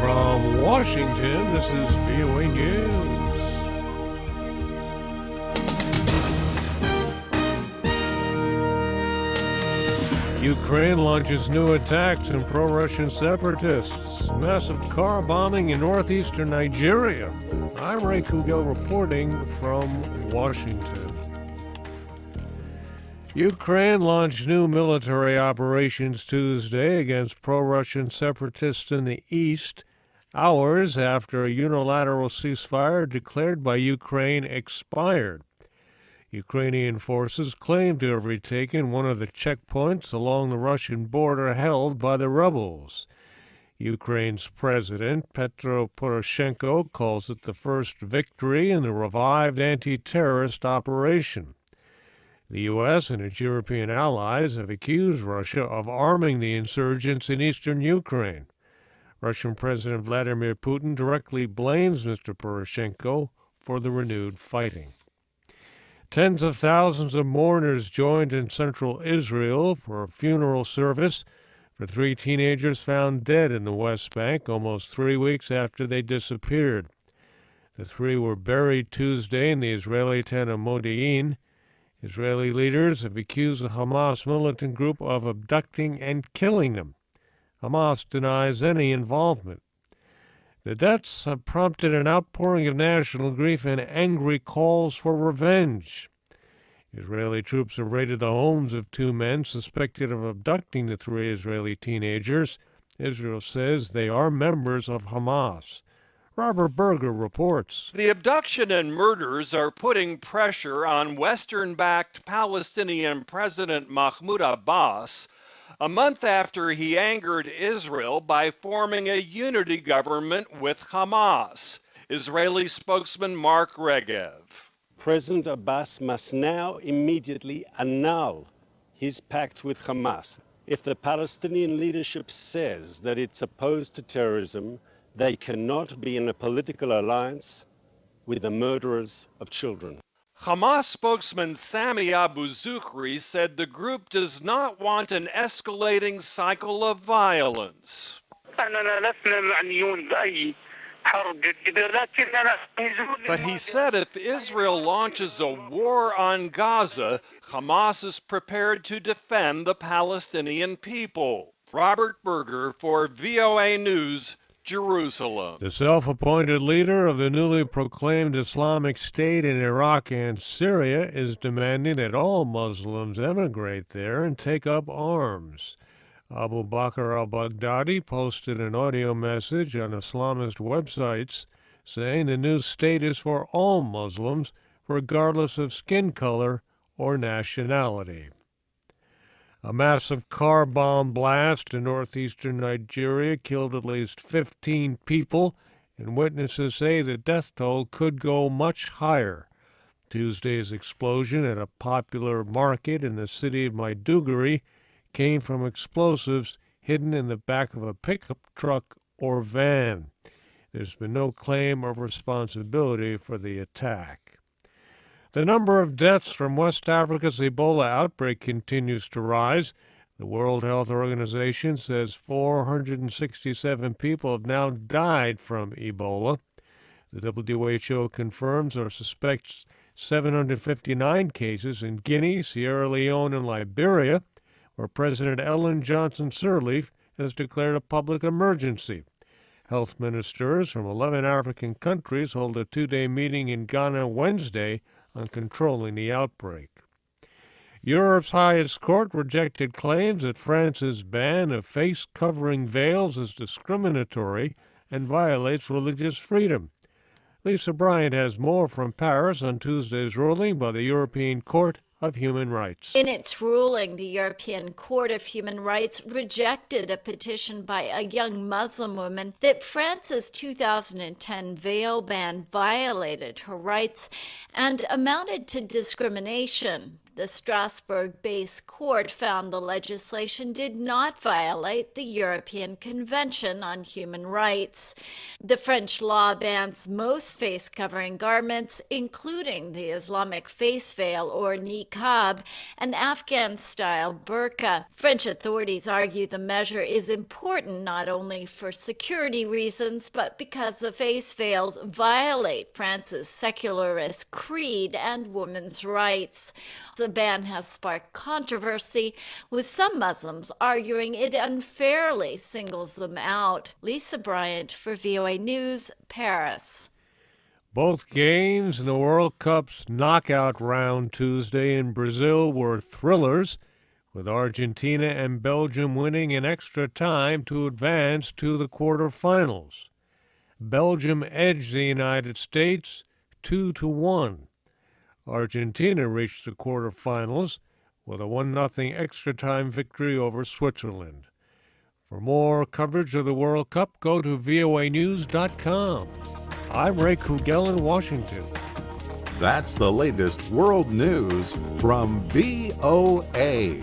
From Washington, this is VOA News. Ukraine launches new attacks on pro-Russian separatists. Massive car bombing in northeastern Nigeria. I'm Ray Kouguell reporting from Washington. Ukraine launched new military operations Tuesday against pro-Russian separatists in the east, hours after a unilateral ceasefire declared by Ukraine expired. Ukrainian forces claim to have retaken one of the checkpoints along the Russian border held by the rebels. Ukraine's President Petro Poroshenko calls it the first victory in the revived anti-terrorist operation. The U.S. and its European allies have accused Russia of arming the insurgents in eastern Ukraine. Russian President Vladimir Putin directly blames Mr. Poroshenko for the renewed fighting. Tens of thousands of mourners joined in central Israel for a funeral service for three teenagers found dead in the West Bank almost 3 weeks after they disappeared. The three were buried Tuesday in the Israeli town of Maiduguri. Israeli leaders have accused the Hamas militant group of abducting and killing them. Hamas denies any involvement. The deaths have prompted an outpouring of national grief and angry calls for revenge. Israeli troops have raided the homes of two men suspected of abducting the three Israeli teenagers. Israel says they are members of Hamas. Robert Berger reports. The abduction and murders are putting pressure on Western-backed Palestinian President Mahmoud Abbas, a month after he angered Israel by forming a unity government with Hamas. Israeli spokesman Mark Regev. President Abbas must now immediately annul his pact with Hamas. If the Palestinian leadership says that it's opposed to terrorism, they cannot be in a political alliance with the murderers of children. Hamas spokesman Sami Abu Zuhri said the group does not want an escalating cycle of violence. But he said if Israel launches a war on Gaza, Hamas is prepared to defend the Palestinian people. Robert Berger for VOA News, Jerusalem. The self-appointed leader of the newly proclaimed Islamic State in Iraq and Syria is demanding that all Muslims emigrate there and take up arms. Abu Bakr al-Baghdadi posted an audio message on Islamist websites saying the new state is for all Muslims, regardless of skin color or nationality. A massive car bomb blast in northeastern Nigeria killed at least 15 people, and witnesses say the death toll could go much higher. Tuesday's explosion at a popular market in the city of Maiduguri came from explosives hidden in the back of a pickup truck or van. There's been no claim of responsibility for the attack. The number of deaths from West Africa's Ebola outbreak continues to rise. The World Health Organization says 467 people have now died from Ebola. The WHO confirms or suspects 759 cases in Guinea, Sierra Leone, and Liberia, where President Ellen Johnson Sirleaf has declared a public emergency. Health ministers from 11 African countries hold a two-day meeting in Ghana Wednesday on controlling the outbreak. Europe's highest court rejected claims that France's ban of face-covering veils is discriminatory and violates religious freedom. Lisa Bryant has more from Paris on Tuesday's ruling by the European Court of Human Rights. In its ruling, the European Court of Human Rights rejected a petition by a young Muslim woman that France's 2010 veil ban violated her rights and amounted to discrimination. The Strasbourg-based court found the legislation did not violate the European Convention on Human Rights. The French law bans most face-covering garments, including the Islamic face veil or niqab and Afghan-style burqa. French authorities argue the measure is important not only for security reasons, but because the face veils violate France's secularist creed and women's rights. The ban has sparked controversy, with some Muslims arguing it unfairly singles them out. Lisa Bryant for VOA News, Paris. Both games in the World Cup's knockout round Tuesday in Brazil were thrillers, with Argentina and Belgium winning in extra time to advance to the quarterfinals. Belgium edged the United States 2-1. Argentina reached the quarterfinals with a 1-0 extra-time victory over Switzerland. For more coverage of the World Cup, go to voanews.com. I'm Ray Kouguell in Washington. That's the latest world news from VOA.